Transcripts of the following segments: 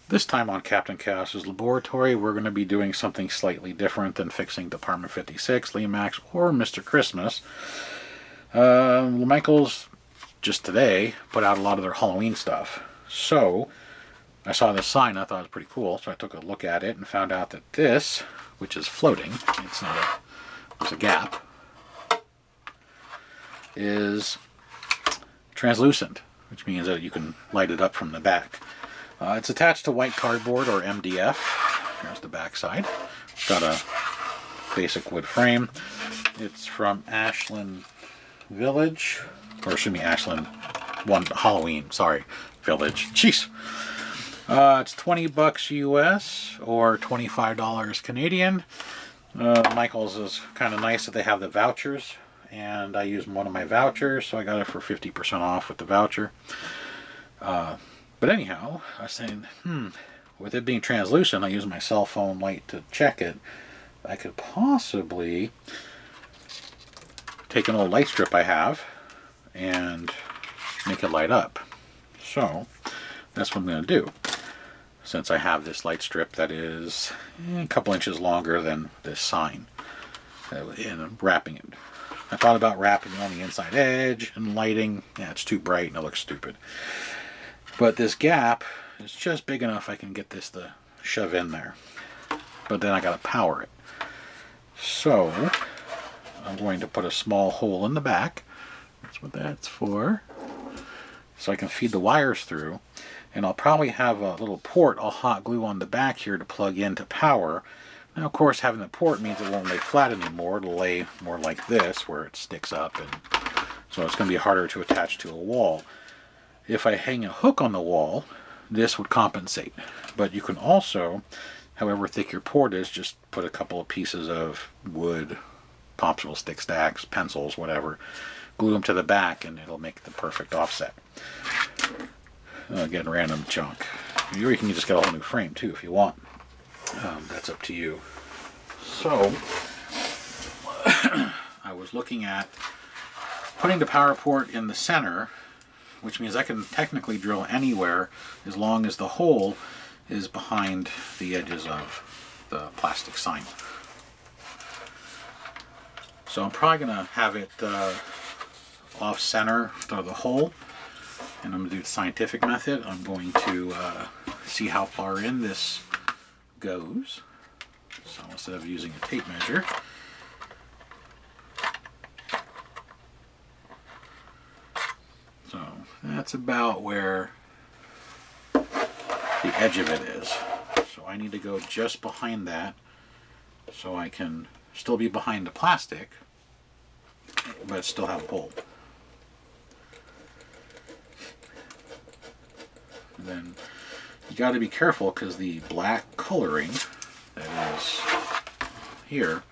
This time on Captain Chaos's Laboratory, we're going to be doing something slightly different than fixing Department 56, Max, or Mr. Christmas. Michael's just today put out a lot of their Halloween stuff. So I saw this sign, I thought it was pretty cool, so I took a look at it and found out that this, which is floating, there's a gap, is translucent, which means that you can light it up from the back. It's attached to white cardboard or MDF. Here's the back side. It's got a basic wood frame. It's from Ashland Village, or excuse me, Ashland Halloween, sorry, Village. Jeez. It's $20 US or $25 Canadian. Michael's is kind of nice that they have the vouchers, and I used one of my vouchers, so I got it for 50% off with the voucher. But anyhow, I was saying, with it being translucent, I use my cell phone light to check it. I could possibly take an old light strip I have and make it light up. So that's what I'm going to do. Since I have this light strip that is a couple inches longer than this sign, and wrapping it. I thought about wrapping it on the inside edge and lighting. Yeah, it's too bright and it looks stupid. But this gap is just big enough I can get this to shove in there. But then I gotta power it. So I'm going to put a small hole in the back. That's what that's for. So I can feed the wires through. And I'll probably have a little port I'll hot glue on the back here to plug in to power. Now, of course, having the port means it won't lay flat anymore. It'll lay more like this, where it sticks up. And so it's going to be harder to attach to a wall. If I hang a hook on the wall, this would compensate. But you can also, however thick your port is, just put a couple of pieces of wood, popsicle stick stacks, pencils, whatever, glue them to the back, and it'll make the perfect offset. Again, random junk. Or you can just get a whole new frame too if you want. That's up to you. So, I was looking at putting the power port in the center, which means I can technically drill anywhere as long as the hole is behind the edges of the plastic sign. So I'm probably going to have it off center of the hole, and I'm going to do the scientific method. I'm going to see how far in this goes. So instead of using a tape measure, so that's about where the edge of it is. So I need to go just behind that so I can still be behind the plastic, but still have a hole. And then you got to be careful because the black coloring that is here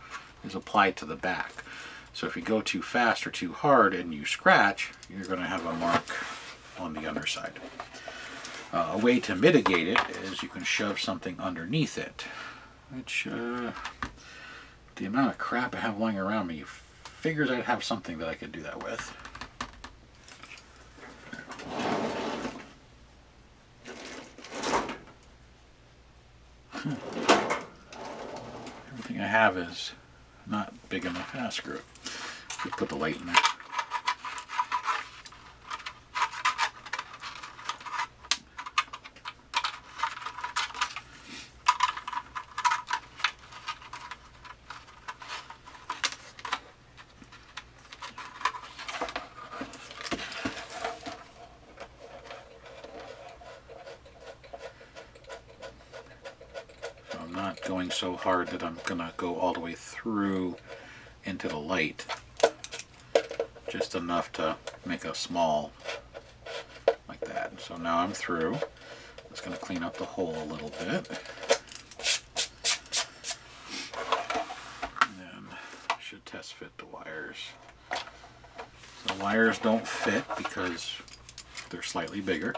is applied to the back. So if you go too fast or too hard and you scratch, you're going to have a mark on the underside. A way to mitigate it is you can shove something underneath it, which the amount of crap I have lying around me figures I'd have something that I could do that with. Everything I have is not big enough. Screw it. Just put the light in there. Not going so hard that I'm gonna go all the way through into the light, just enough to make a small like that. So now I'm through. Just gonna clean up the hole a little bit, and then I should test fit the wires. The wires don't fit because they're slightly bigger,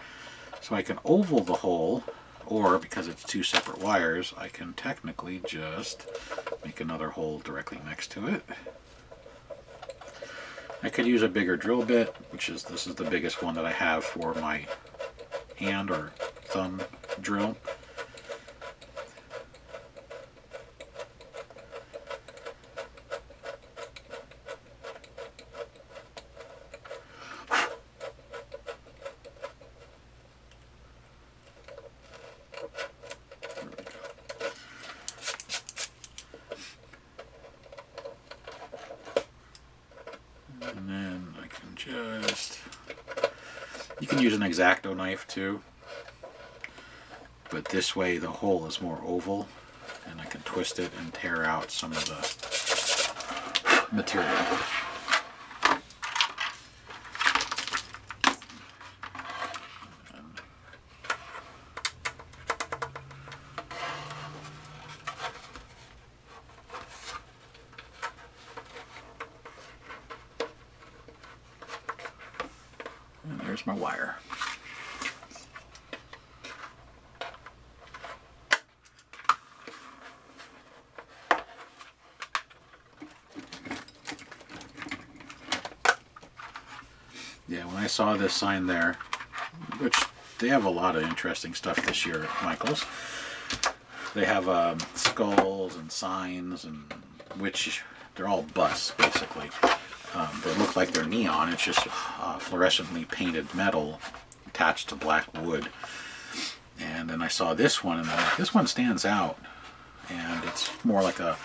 so I can oval the hole. Or, because it's two separate wires, I can technically just make another hole directly next to it. I could use a bigger drill bit, this is the biggest one that I have for my hand or thumb drill. can use an X-Acto knife too, but this way the hole is more oval and I can twist it and tear out some of the material. And there's my wire. Yeah, when I saw this sign there, which they have a lot of interesting stuff this year at Michael's. They have skulls and signs, and which they're all busts basically. They look like they're neon. It's just fluorescently painted metal attached to black wood. And then I saw this one, and this one stands out, and it's more like a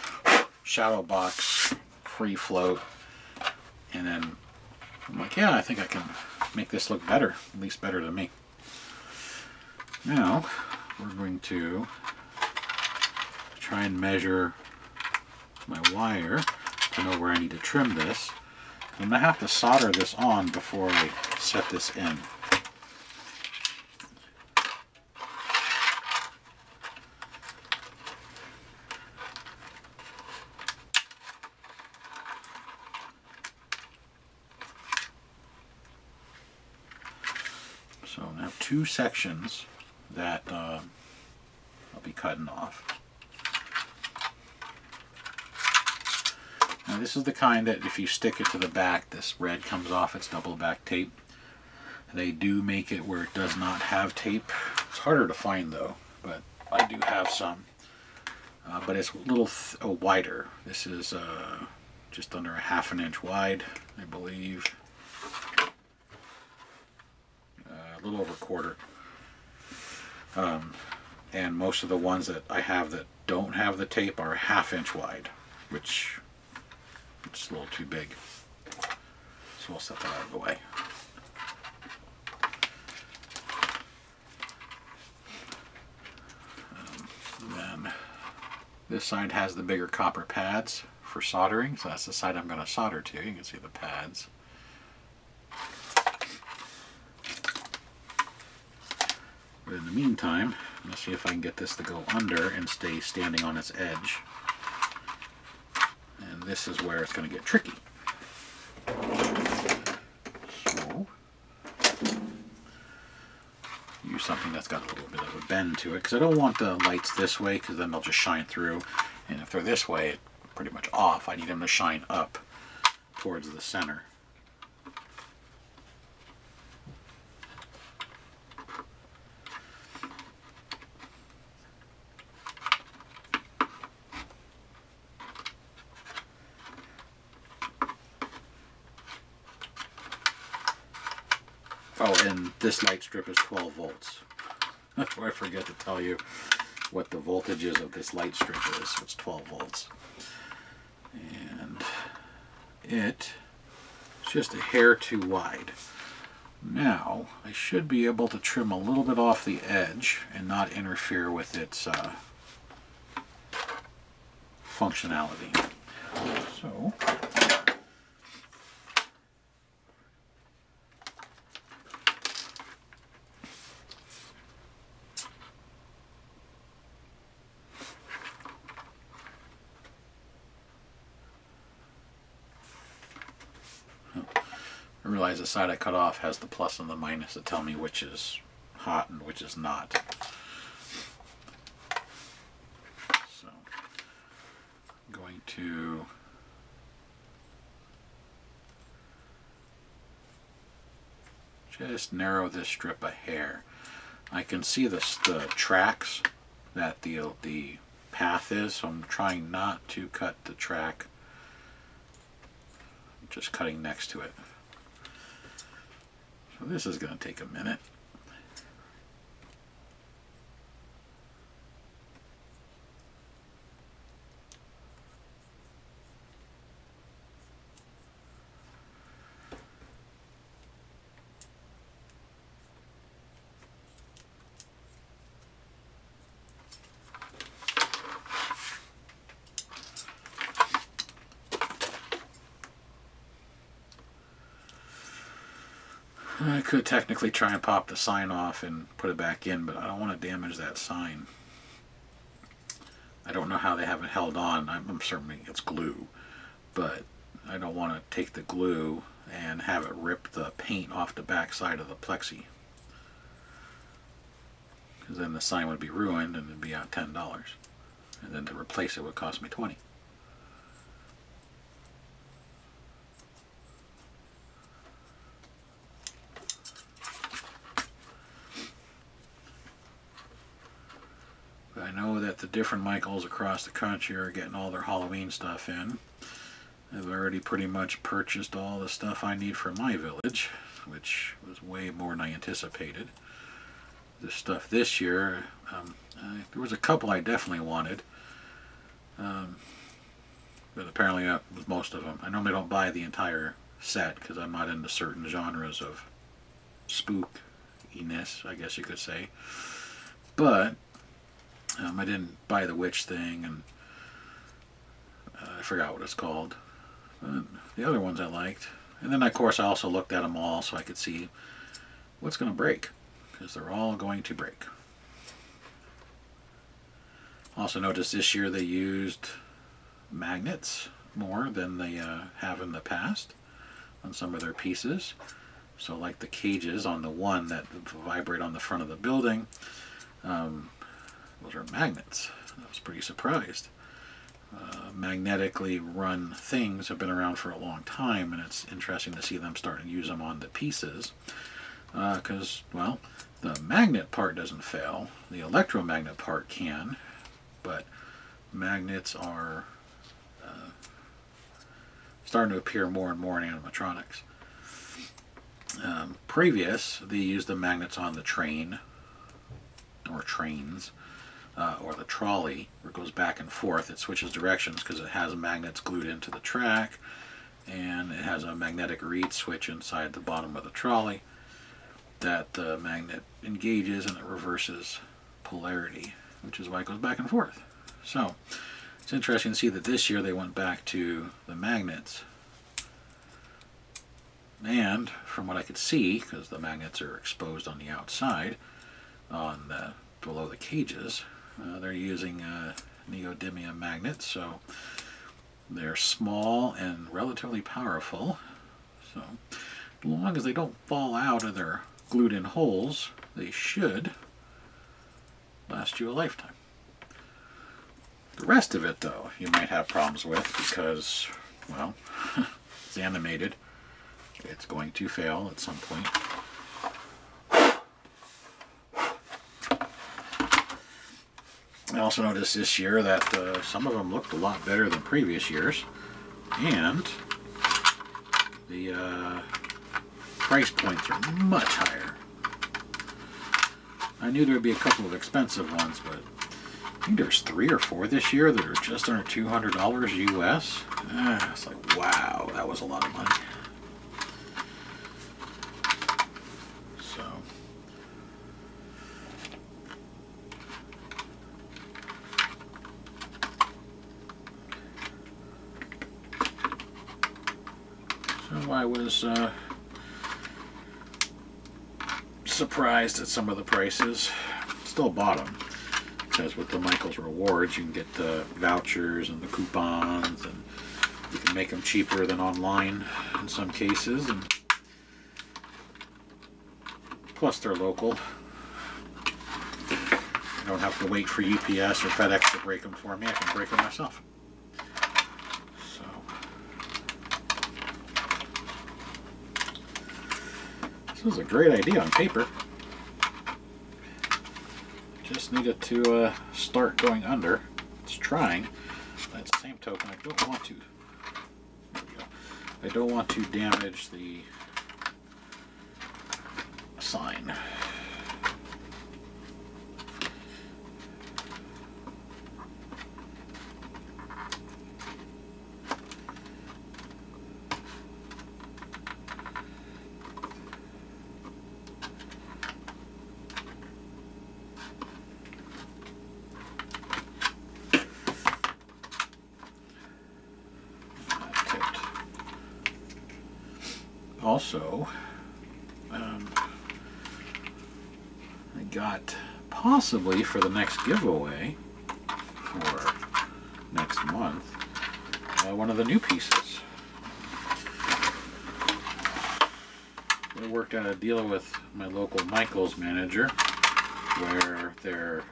shadow box, free float. And then I'm like, yeah, I think I can make this look better, at least better than me. Now, we're going to try and measure my wire to know where I need to trim this. I'm going to have to solder this on before I set this in. So I have two sections that I'll be cutting off. Now this is the kind that if you stick it to the back, this red comes off. It's double back tape. They do make it where it does not have tape. It's harder to find though, but I do have some. But it's a little wider. This is just under a ½ an inch wide, I believe. A little over a quarter. And most of the ones that I have that don't have the tape are a ½ inch wide, which it's a little too big. So we'll set that out of the way. Then this side has the bigger copper pads for soldering, so that's the side I'm going to solder to. You can see the pads. But in the meantime, I'm going to see if I can get this to go under and stay standing on its edge. And this is where it's going to get tricky. So, use something that's got a little bit of a bend to it, because I don't want the lights this way, because then they'll just shine through. And if they're this way, pretty much off, I need them to shine up towards the center. Oh, and this light strip is 12 volts. That's where I forget to tell you what the voltage is of this light strip is. So it's 12 volts. And it's just a hair too wide. Now, I should be able to trim a little bit off the edge and not interfere with its functionality. So, I realize the side I cut off has the plus and the minus to tell me which is hot and which is not. So I'm going to just narrow this strip a hair. I can see the tracks that the path is, so I'm trying not to cut the track. I'm just cutting next to it. So this is going to take a minute. I could technically try and pop the sign off and put it back in, but I don't want to damage that sign. I don't know how they have it held on. I'm certain it's glue, but I don't want to take the glue and have it rip the paint off the back side of the plexi, because then the sign would be ruined and it'd be out $10, and then to replace it would cost me $20. I know that the different Michaels across the country are getting all their Halloween stuff in. I've already pretty much purchased all the stuff I need for my village, which was way more than I anticipated. The stuff this year, there was a couple I definitely wanted, but apparently that was most of them. I normally don't buy the entire set because I'm not into certain genres of spookiness, I guess you could say. But I didn't buy the witch thing, and I forgot what it's called. But the other ones I liked. And then, of course, I also looked at them all so I could see what's going to break, because they're all going to break. Also noticed this year they used magnets more than they have in the past on some of their pieces. So like the cages on the one that vibrate on the front of the building, those are magnets. I was pretty surprised. Magnetically run things have been around for a long time, and it's interesting to see them starting to use them on the pieces. Because, well, the magnet part doesn't fail. The electromagnet part can, but magnets are starting to appear more and more in animatronics. Previous, they used the magnets on the train, or trains, or the trolley, where it goes back and forth. It switches directions because it has magnets glued into the track, and it has a magnetic reed switch inside the bottom of the trolley that the magnet engages and it reverses polarity, which is why it goes back and forth. So it's interesting to see that this year they went back to the magnets, and from what I could see, because the magnets are exposed on the outside on the below the cages, they're using neodymium magnets, so they're small and relatively powerful. So as long as they don't fall out of their glued in holes, they should last you a lifetime. The rest of it, though, you might have problems with because, well, it's animated. It's going to fail at some point. I also noticed this year that some of them looked a lot better than previous years, and the price points are much higher. I knew there would be a couple of expensive ones, but I think there's 3 or 4 this year that are just under $200 US. It's like, wow, that was a lot of money. I was surprised at some of the prices. Still bought them, because with the Michaels rewards you can get the vouchers and the coupons, and you can make them cheaper than online in some cases, and plus they're local. I don't have to wait for UPS or FedEx to break them for me. I can break them myself. This was a great idea on paper. Just needed to start going under. It's trying. But at the same token, I don't want to. There we go. I don't want to damage the sign. Also, got possibly for the next giveaway for next month one of the new pieces. I worked out a deal with my local Michaels manager where their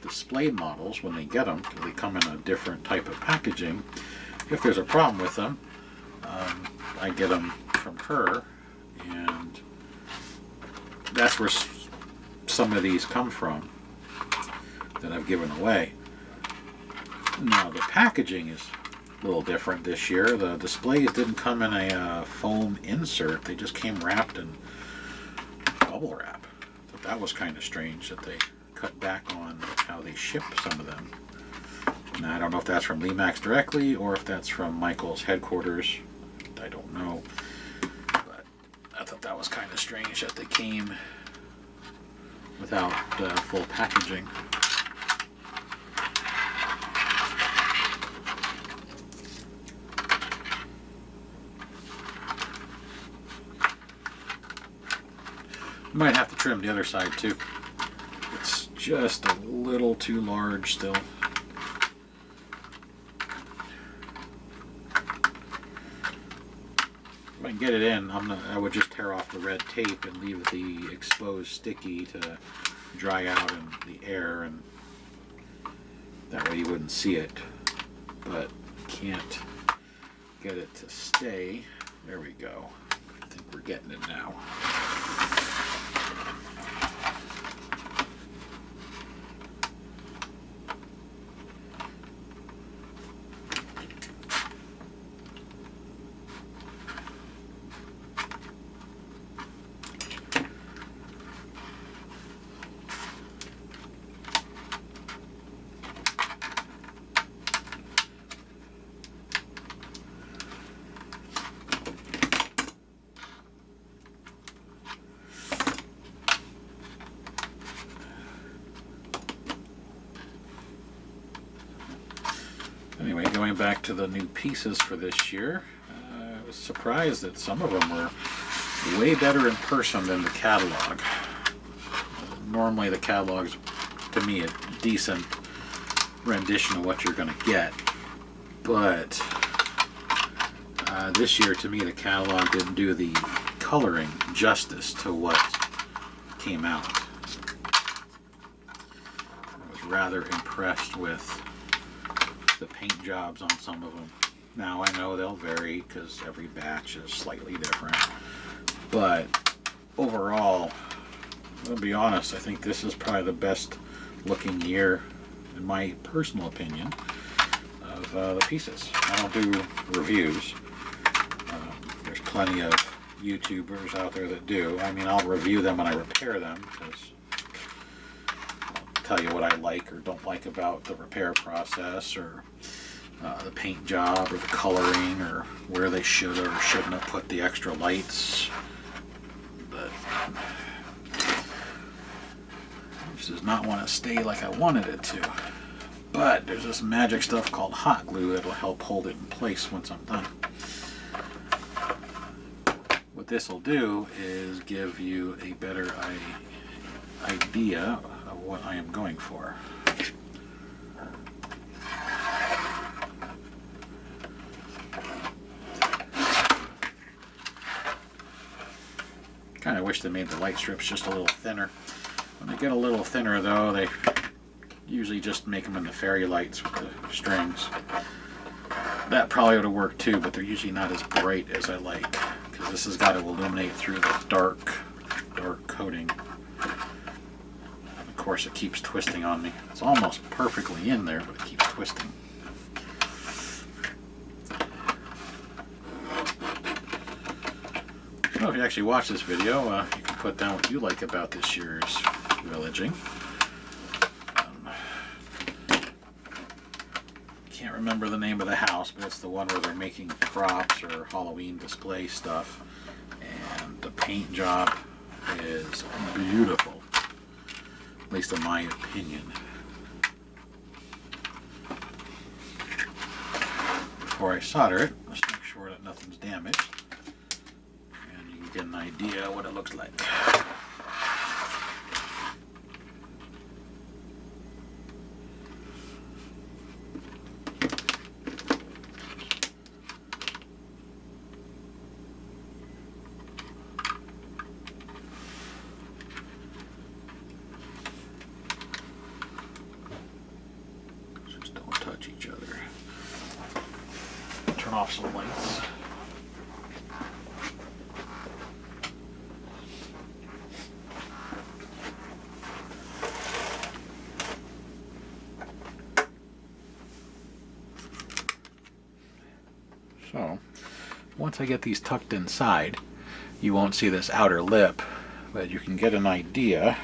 display models, when they get them, they come in a different type of packaging. If there's a problem with them, I get them from her, and that's where some of these come from that I've given away. Now the packaging is a little different this year. The displays didn't come in a foam insert. They just came wrapped in bubble wrap. So that was kind of strange that they cut back on how they ship some of them. Now I don't know if that's from Lemax directly or if that's from Michael's headquarters. I don't know. But I thought that was kind of strange that they came without full packaging. Might have to trim the other side too. It's just a little too large still. If I can get it in, I would just tear off the red tape and leave the exposed sticky to dry out in the air, and that way you wouldn't see it. But can't get it to stay. There we go. I think we're getting it now. Anyway, going back to the new pieces for this year, I was surprised that some of them were way better in person than the catalog. Normally the catalog's, to me, a decent rendition of what you're going to get, but this year, to me, the catalog didn't do the coloring justice to what came out. I was rather impressed with the paint jobs on some of them. Now I know they'll vary because every batch is slightly different, but overall, I'll be honest, I think this is probably the best looking year, in my personal opinion, of the pieces. I don't do reviews. There's plenty of YouTubers out there that do. I mean, I'll review them when I repair them, because tell you what I like or don't like about the repair process, or the paint job, or the coloring, or where they should or shouldn't have put the extra lights. But this does not want to stay like I wanted it to. But there's this magic stuff called hot glue that'll help hold it in place once I'm done. What this will do is give you a better idea of what I am going for. Kind of wish they made the light strips just a little thinner. When they get a little thinner though, they usually just make them into fairy lights with the strings. That probably would have worked too, but they're usually not as bright as I like, because this has got to illuminate through the dark coating. And of course it keeps twisting on me. It's almost perfectly in there, but it keeps twisting. So if you actually watch this video, you can put down what you like about this year's villaging. Can't remember the name of the house, but it's the one where they're making props or Halloween display stuff, and the paint job is beautiful, at least in my opinion. Before I solder it, let's make sure that nothing's damaged, and you can get an idea what it looks like. off some lights. So, once I get these tucked inside, you won't see this outer lip, but you can get an idea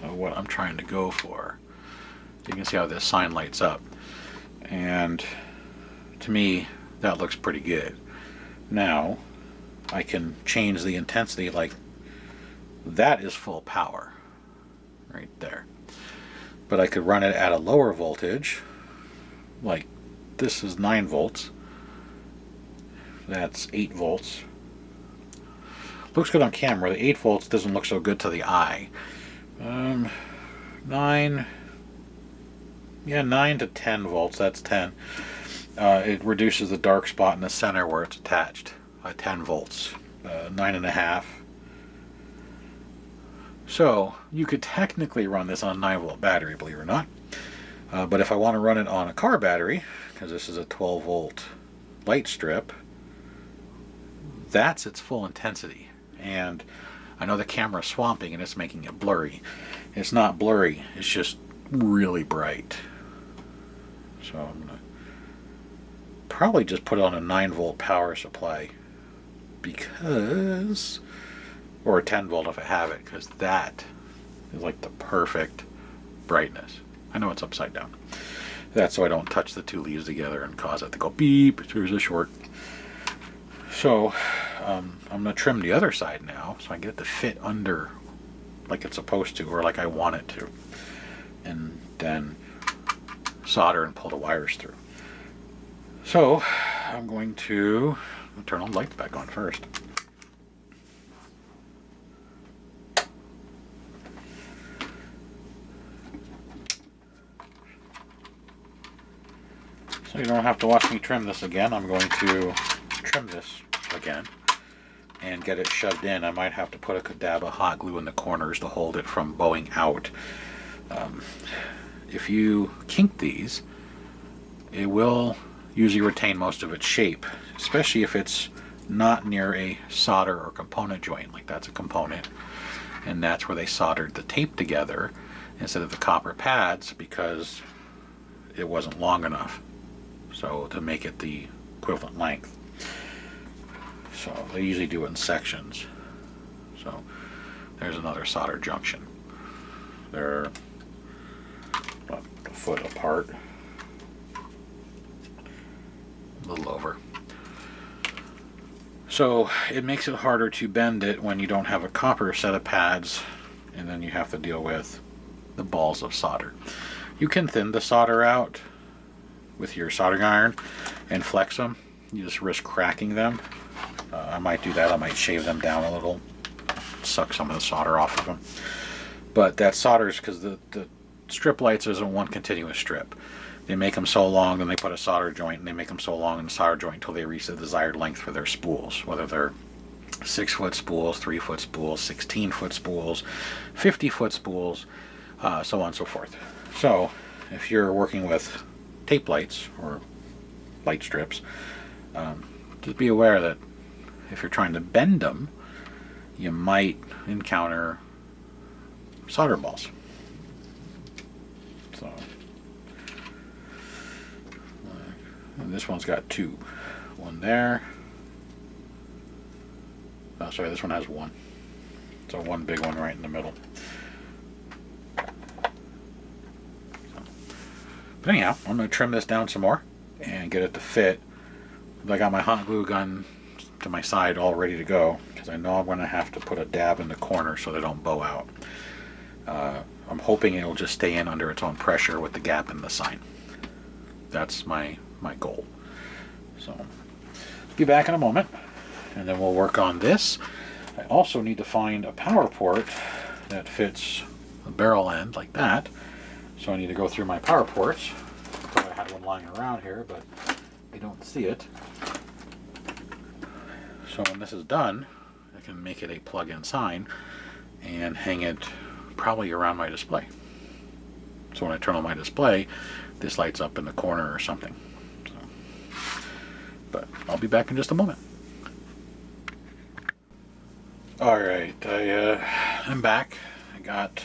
of what I'm trying to go for. You can see how this sign lights up. And to me, that looks pretty good. Now, I can change the intensity, like that is full power right there. But I could run it at a lower voltage, like this is 9 volts. That's 8 volts. Looks good on camera. The 8 volts doesn't look so good to the eye. 9 to 10 volts, that's 10. It reduces the dark spot in the center where it's attached. 10 volts, 9.5. So you could technically run this on a 9 volt battery, believe it or not. But if I want to run it on a car battery, because this is a 12 volt light strip, that's its full intensity. And I know the camera's swamping and it's making it blurry. It's not blurry, it's just really bright. So I'm going to probably just put it on a 9 volt power supply, because, or a 10 volt if I have it, because that is like the perfect brightness. I know it's upside down. That's so I don't touch the two leaves together and cause it to go beep, there's a short. So I'm going to trim the other side now so I get it to fit under like it's supposed to, or like I want it to, and then solder and pull the wires through. So I'm going to turn all the lights back on first. So you don't have to watch me trim this again. I'm going to trim this again and get it shoved in. I might have to put a dab of hot glue in the corners to hold it from bowing out. If you kink these, it will usually retain most of its shape, especially if it's not near a solder or component joint. Like that's a component, and that's where they soldered the tape together instead of the copper pads, because it wasn't long enough, so to make it the equivalent length. So they usually do it in sections. So there's another solder junction. They're about a foot apart, a little over. So it makes it harder to bend it when you don't have a copper set of pads, and then you have to deal with the balls of solder. You can thin the solder out with your soldering iron and flex them. You just risk cracking them. I might do that. I might shave them down a little, suck some of the solder off of them. But that solders, because the strip lights isn't one continuous strip. They make them so long, then they put a solder joint, and they make them so long in the solder joint until they reach the desired length for their spools, whether they're 6-foot spools, 3-foot spools, 16-foot spools, 50-foot spools, so on and so forth. So if you're working with tape lights or light strips, just be aware that if you're trying to bend them, you might encounter solder balls. So, and this one's got 2. One there. Oh, sorry, this one has 1. So one big one right in the middle. But anyhow, I'm going to trim this down some more and get it to fit. I got my hot glue gun to my side all ready to go, because I know I'm going to have to put a dab in the corner so they don't bow out. I'm hoping it will just stay in under its own pressure with the gap in the sign. That's my goal. So be back in a moment, and then we'll work on this. I also need to find a power port that fits a barrel end like that. So I need to go through my power ports. I thought I had one lying around here, but I don't see it. So when this is done, I can make it a plug-in sign and hang it probably around my display. So when I turn on my display, this lights up in the corner or something. So But I'll be back in just a moment. Alright, I'm back. I got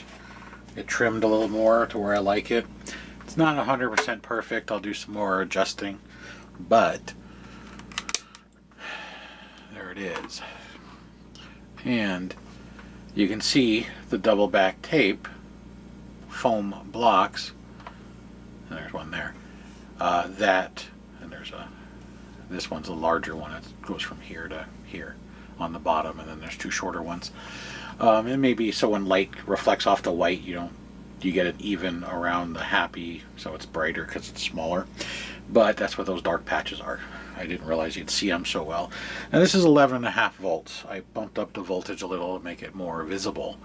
it trimmed a little more to where I like it. It's not 100% perfect. I'll do some more adjusting, but there it is. And you can see the double back tape foam blocks. And there's one there. And there's this one's a larger one. It goes from here to here on the bottom, and then there's two shorter ones. And maybe so when light reflects off the white, you get it even around the happy, so it's brighter because it's smaller. But that's what those dark patches are. I didn't realize you'd see them so well. Now this is 11.5 volts. I bumped up the voltage a little to make it more visible.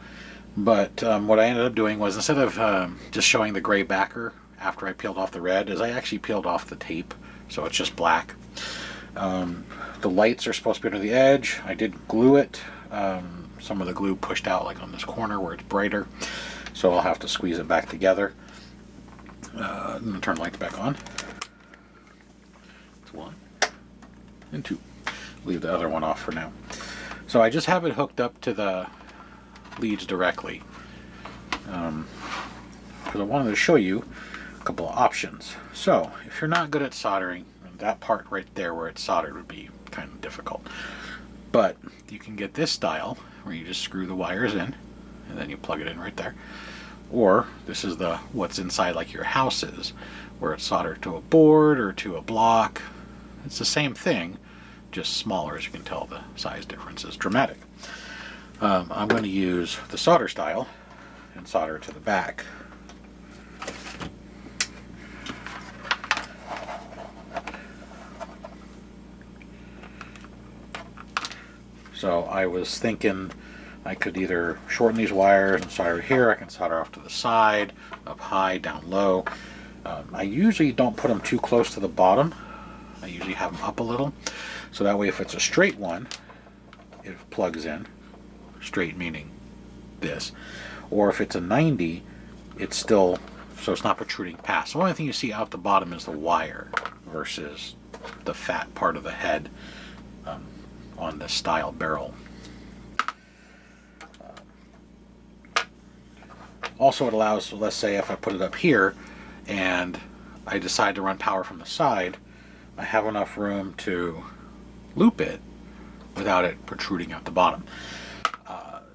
But what I ended up doing was, instead of just showing the gray backer after I peeled off the red, is I actually peeled off the tape, so it's just black. The lights are supposed to be under the edge. I did glue it. Some of the glue pushed out, like on this corner where it's brighter, so I'll have to squeeze it back together. And turn the lights back on. That's 1 and 2. Leave the other one off for now. So I just have it hooked up to the leads directly, because I wanted to show you a couple of options. So if you're not good at soldering, that part right there where it's soldered would be kind of difficult. But you can get this style where you just screw the wires in and then you plug it in right there. Or this is the what's inside, like your house is, where it's soldered to a board or to a block. It's the same thing, just smaller. As you can tell, the size difference is dramatic. I'm going to use the solder style and solder it to the back. So I was thinking I could either shorten these wires and solder here. I can solder off to the side, up high, down low. I usually don't put them too close to the bottom. I usually have them up a little, so that way if it's a straight one, it plugs in. Straight meaning this. Or if it's a 90, it's still, so it's not protruding past. The only thing you see out the bottom is the wire versus the fat part of the head on the style barrel. Also, it allows, so let's say if I put it up here and I decide to run power from the side, I have enough room to loop it without it protruding out the bottom.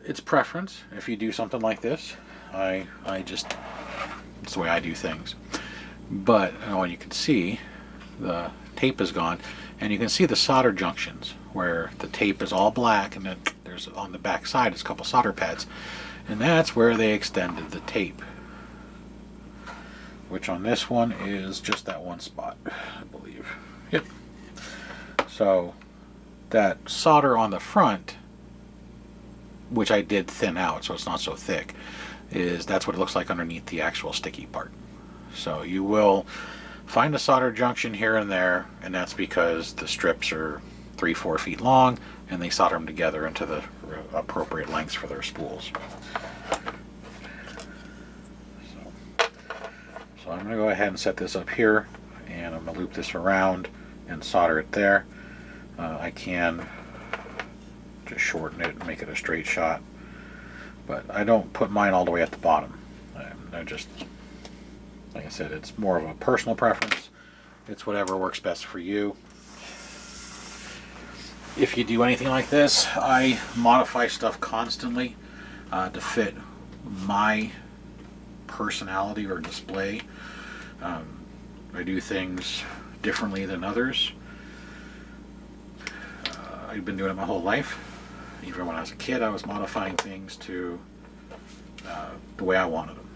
It's preference. If you do something like this, I just, it's the way I do things. But you can see the tape is gone, and you can see the solder junctions where the tape is all black, and then there's on the back side is a couple solder pads, and that's where they extended the tape, which on this one is just that one spot, I believe. Yep. So that solder on the front, which I did thin out so it's not so thick, that's what it looks like underneath the actual sticky part. So you will find a solder junction here and there, and that's because the strips are 3-4 feet long and they solder them together into the appropriate lengths for their spools. So I'm going to go ahead and set this up here, and I'm going to loop this around and solder it there. I can just shorten it and make it a straight shot, but I don't put mine all the way at the bottom. I just, like I said, it's more of a personal preference. It's whatever works best for you. If you do anything like this, I modify stuff constantly to fit my personality or display. I do things differently than others. I've been doing it my whole life. Even when I was a kid, I was modifying things to the way I wanted them.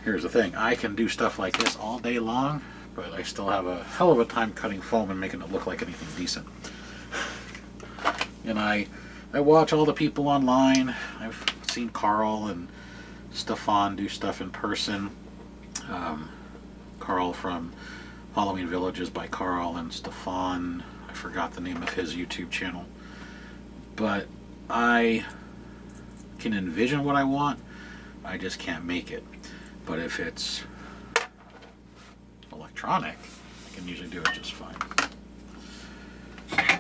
Here's the thing, I can do stuff like this all day long, but I still have a hell of a time cutting foam and making it look like anything decent. And I watch all the people online. I've seen Carl and Stefan do stuff in person. Carl from Halloween Villages by Carl, and Stefan, I forgot the name of his YouTube channel. But I can envision what I want, I just can't make it. But if it's electronic, I can usually do it just fine.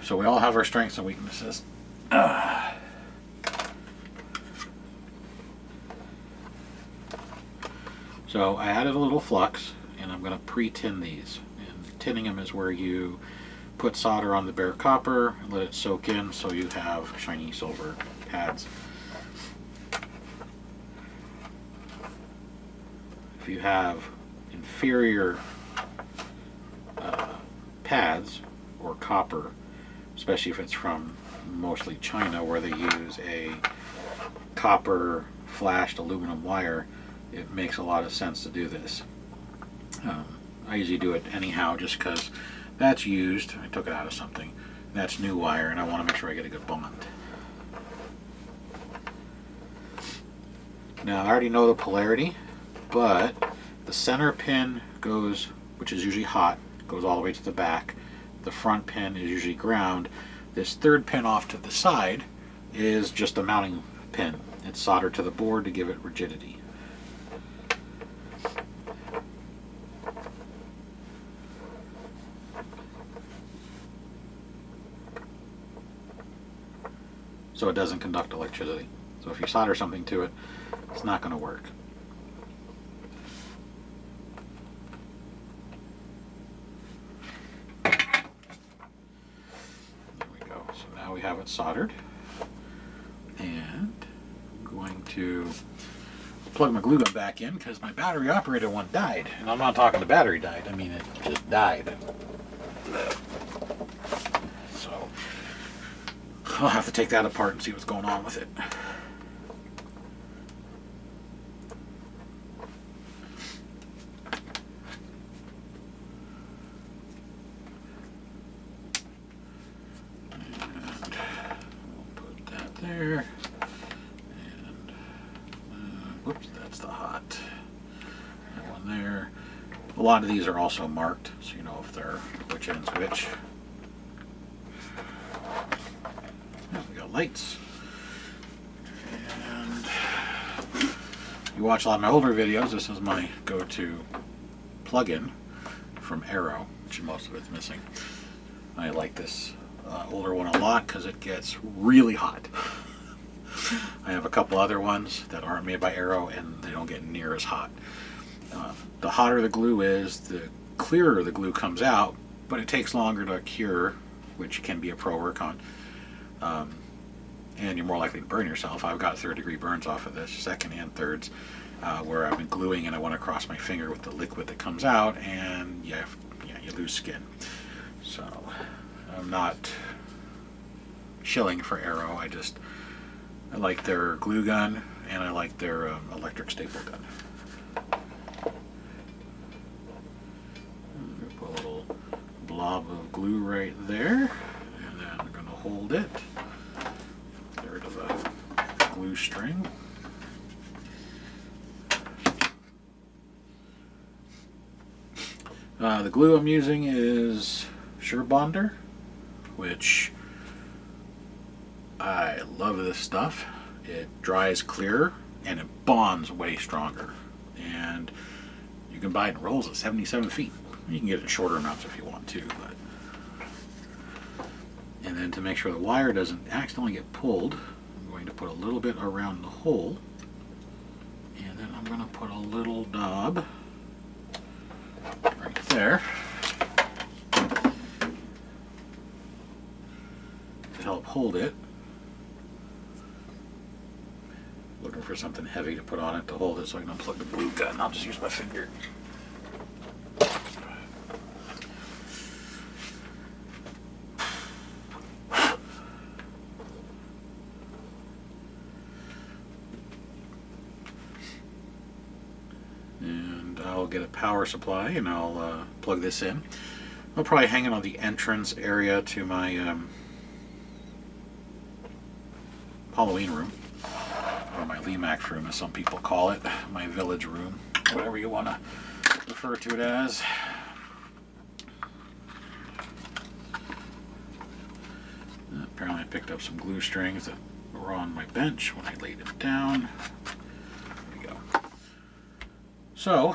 So we all have our strengths and weaknesses. So I added a little flux, and I'm going to pre-tin these. And tinning them is where you put solder on the bare copper and let it soak in so you have shiny silver pads. If you have inferior pads or copper, especially if it's from mostly China where they use a copper flashed aluminum wire, it makes a lot of sense to do this. I usually do it anyhow just because that's used. I took it out of something. That's new wire, and I want to make sure I get a good bond. Now I already know the polarity, but the center pin goes, which is usually hot, goes all the way to the back. The front pin is usually ground. This third pin off to the side is just a mounting pin. It's soldered to the board to give it rigidity. So it doesn't conduct electricity. So if you solder something to it, it's not going to work. There we go. So now we have it soldered. And I'm going to plug my glue gun back in because my battery operated one died. And I'm not talking the battery died, I mean it just died. So I'll have to take that apart and see what's going on with it. And we'll put that there. And whoops, that's the hot. That one there. A lot of these are also marked, so you know if they're which end's which. We got lights. And you watch a lot of my older videos, this is my go-to plug-in from Arrow, which most of it's missing. I like this older one a lot because it gets really hot. I have a couple other ones that aren't made by Arrow and they don't get near as hot. The hotter the glue is, the clearer the glue comes out, but it takes longer to cure, which can be a pro work on. And you're more likely to burn yourself. I've got third-degree burns off of this, second and thirds, where I've been gluing and I went across my finger with the liquid that comes out, and you lose skin. So I'm not shilling for Arrow. I like their glue gun and I like their electric staple gun. Put a little blob of glue right there, and then I'm going to hold it. Get rid of the glue string. The glue I'm using is Bonder, which I love this stuff. It dries clearer and it bonds way stronger. And you can buy it in rolls at 77 feet. You can get it in shorter amounts if you want to. And then to make sure the wire doesn't accidentally get pulled, I'm going to put a little bit around the hole. And then I'm going to put a little knob right there to help hold it. Looking for something heavy to put on it to hold it so I can unplug the glue gun. I'll just use my finger. And I'll get a power supply and I'll plug this in. I'll probably hang it on the entrance area to my Halloween room. Or my Limax room, as some people call it, my village room, whatever you want to refer to it as. Apparently I picked up some glue strings that were on my bench when I laid it down. There we go. So,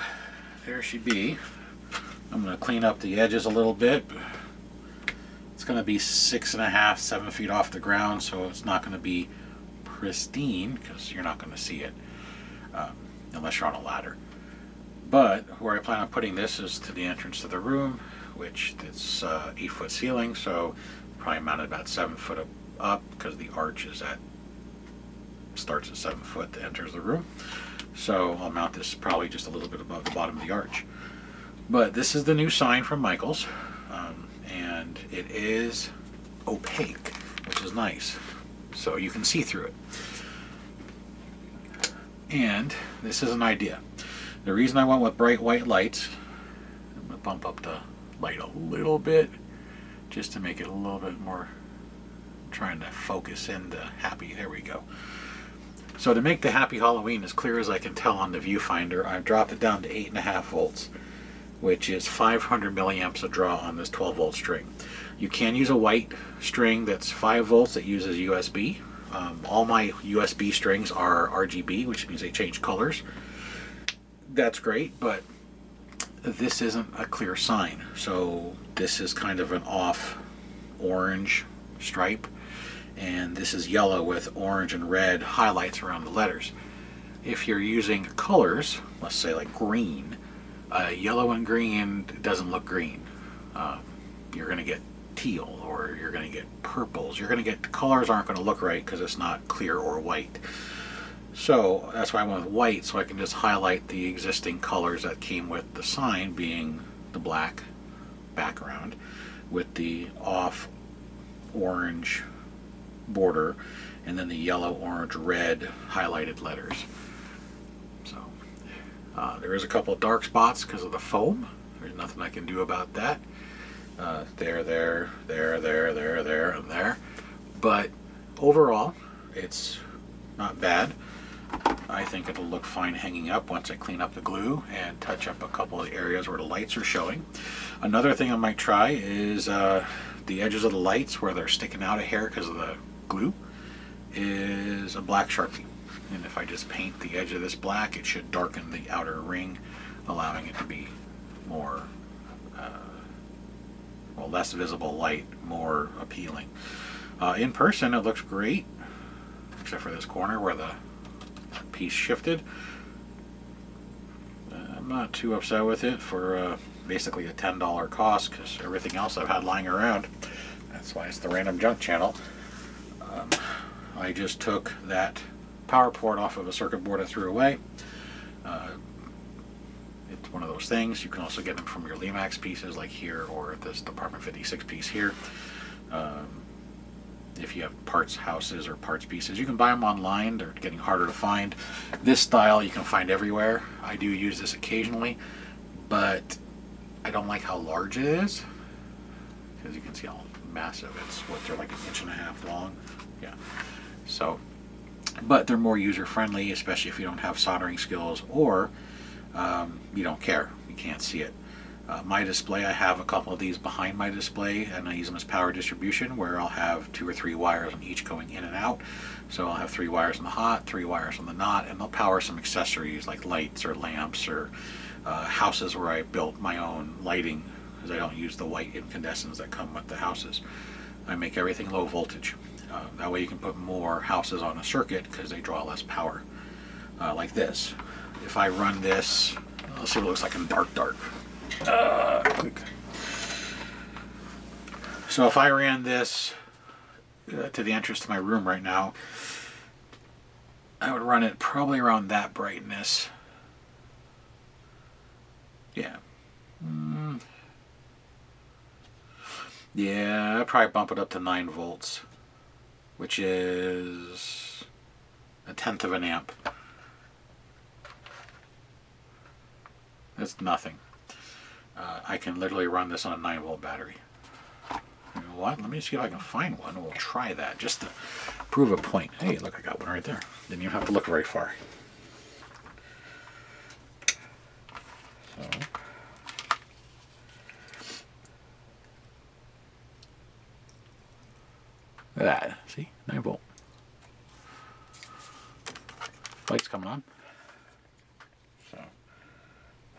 there she be. I'm going to clean up the edges a little bit. It's going to be 6.5, 7 feet off the ground, so it's not going to be pristine because you're not going to see it unless you're on a ladder. But where I plan on putting this is to the entrance to the room, which it's 8-foot ceiling, so probably mounted about 7 foot up because the arch is starts at 7 foot that enters the room. So I'll mount this probably just a little bit above the bottom of the arch. But this is the new sign from Michaels, and it is opaque, which is nice, so you can see through it. And this is an idea. The reason I went with bright white lights, I'm going to bump up the light a little bit just to make it a little bit more, trying to focus in the happy, there we go. So to make the Happy Halloween as clear as I can tell on the viewfinder, I've dropped it down to 8.5 volts, which is 500 milliamps of draw on this 12 volt string. You can use a white string that's 5 volts that uses USB. All my USB strings are RGB, which means they change colors. That's great, but this isn't a clear sign. So this is kind of an off orange stripe, and this is yellow with orange and red highlights around the letters. If you're using colors, let's say like green, yellow and green doesn't look green. You're going to get teal, or you're going to get purples. You're going to get, the colors aren't going to look right because it's not clear or white. So that's why I went with white, so I can just highlight the existing colors that came with the sign, being the black background with the off orange border, and then the yellow, orange, red highlighted letters. So there is a couple of dark spots because of the foam. There's nothing I can do about that. There, and there. But overall, it's not bad. I think it'll look fine hanging up once I clean up the glue and touch up a couple of areas where the lights are showing. Another thing I might try is the edges of the lights where they're sticking out a hair because of the glue is a black Sharpie. And if I just paint the edge of this black, it should darken the outer ring, allowing it to be more, less visible light, more appealing. In person, it looks great, except for this corner where the piece shifted. I'm not too upset with it for basically a $10 cost, because everything else I've had lying around. That's why it's the Random Junk Channel. I just took that power port off of a circuit board I threw away. It's one of those things. You can also get them from your Lemax pieces like here, or this Department 56 piece here. If you have parts houses or parts pieces, you can buy them online. They're getting harder to find. This style you can find everywhere. I do use this occasionally, but I don't like how large it is, because you can see how massive it's. What, they're like 1.5 inches long. Yeah. So, but they're more user friendly, especially if you don't have soldering skills, or you don't care, you can't see it. My display, I have a couple of these behind my display, and I use them as power distribution, where I'll have 2 or 3 wires on each going in and out. So I'll have 3 wires on the hot, 3 wires on the not, and they'll power some accessories like lights or lamps, or houses where I built my own lighting, because I don't use the white incandescents that come with the houses. I make everything low voltage. That way you can put more houses on a circuit because they draw less power. Like this. If I run this, let's see what it looks like in dark. So if I ran this to the entrance to my room right now, I would run it probably around that brightness. Yeah. Yeah, I'd probably bump it up to 9 volts, which is 1/10 of an amp. That's nothing. I can literally run this on a 9-volt battery. You know what? Let me see if I can find one. We'll try that just to prove a point. Hey, look, I got one right there. Didn't even have to look very far. So, look at that. See? 9 volt. Light's coming on. So,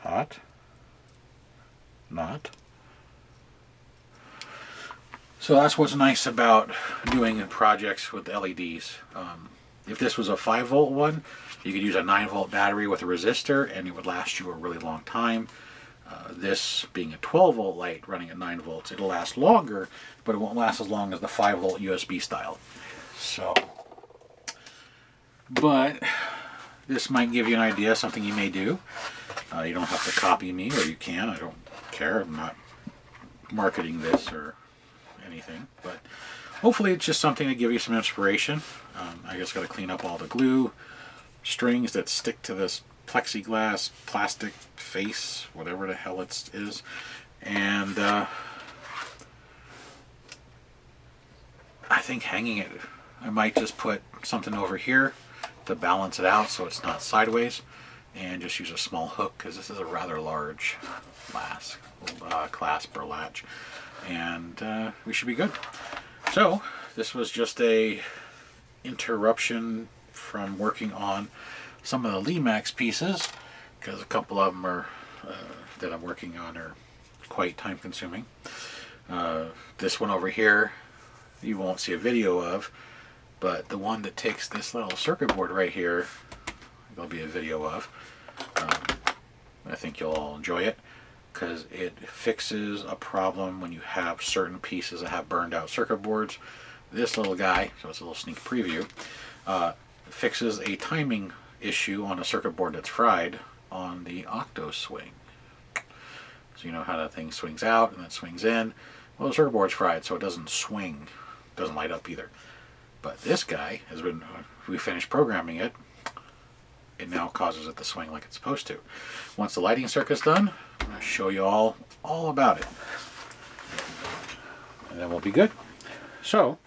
hot. not. So that's what's nice about doing projects with LEDs. If this was a 5-volt one, you could use a 9-volt battery with a resistor and it would last you a really long time. This being a 12-volt light running at 9 volts, it'll last longer, but it won't last as long as the 5-volt USB style. So, but this might give you an idea, something you may do. You don't have to copy me, or you can. I don't care. I'm not marketing this or anything, but hopefully it's just something to give you some inspiration. I just got to clean up all the glue strings that stick to this plexiglass plastic face, whatever the hell it is, and I think hanging it, I might just put something over here to balance it out so it's not sideways, and just use a small hook because this is a rather large clasp or latch, and we should be good. So this was just a interruption from working on some of the Limax pieces, because a couple of them are that I'm working on are quite time consuming. This one over here you won't see a video of, but the one that takes this little circuit board right here, there'll be a video of. I think you'll all enjoy it because it fixes a problem when you have certain pieces that have burned out circuit boards. This little guy, so it's a little sneak preview, fixes a timing issue on a circuit board that's fried on the octo swing. So you know how that thing swings out and then swings in. Well, the circuit board's fried, so it doesn't swing, doesn't light up either. But this guy has been, we finished programming it, it now causes it to swing like it's supposed to. Once the lighting circuit's done, I'm going to show you all about it. And then we'll be good. So,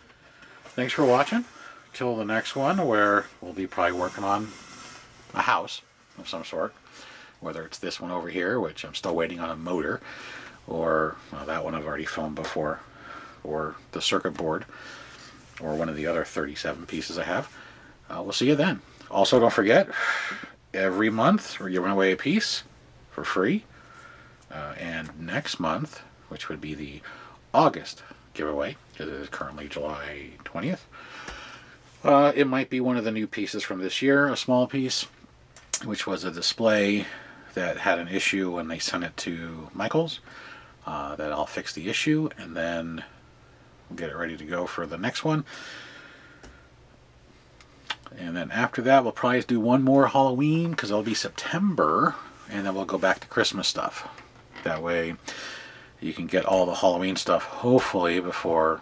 thanks for watching. Till the next one, where we'll be probably working on a house of some sort. Whether it's this one over here, which I'm still waiting on a motor, or well, that one I've already filmed before, or the circuit board, or one of the other 37 pieces I have. We'll see you then. Also, don't forget, every month we're giving away a piece for free. And next month, which would be the August giveaway, because it is currently July 20th, it might be one of the new pieces from this year, a small piece, which was a display that had an issue when they sent it to Michael's. That I'll fix the issue, and then we'll get it ready to go for the next one. And then after that, we'll probably do one more Halloween, because it'll be September, and then we'll go back to Christmas stuff. That way you can get all the Halloween stuff, hopefully, before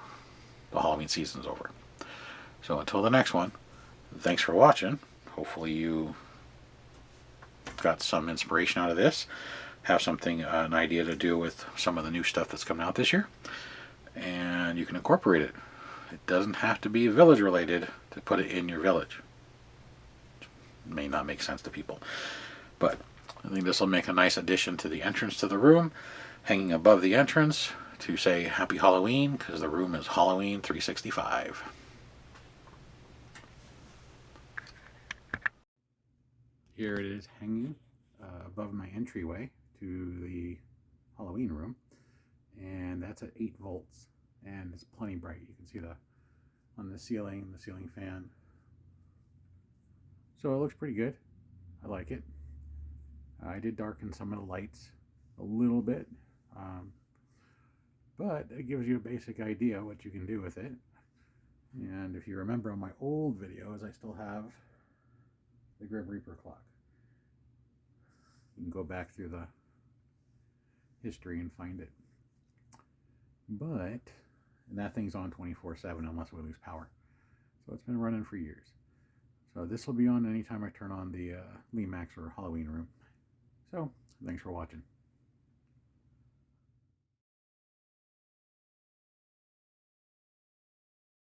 the Halloween season's over. So until the next one, thanks for watching. Hopefully you got some inspiration out of this, have something, an idea to do with some of the new stuff that's coming out this year, and you can incorporate it. It doesn't have to be village related to put it in your village. It may not make sense to people, but I think this will make a nice addition to the entrance to the room, hanging above the entrance to say Happy Halloween, because the room is Halloween 365. Here it is hanging above my entryway to the Halloween room, and that's at 8 volts, and it's plenty bright. You can see on the ceiling fan. So it looks pretty good. I like it. I did darken some of the lights a little bit, but it gives you a basic idea what you can do with it. And if you remember on my old videos, I still have the Grim Reaper clock. You can go back through the history and find it. And that thing's on 24/7 unless we lose power. So it's been running for years. So this will be on anytime I turn on the Limax or Halloween room. So thanks for watching.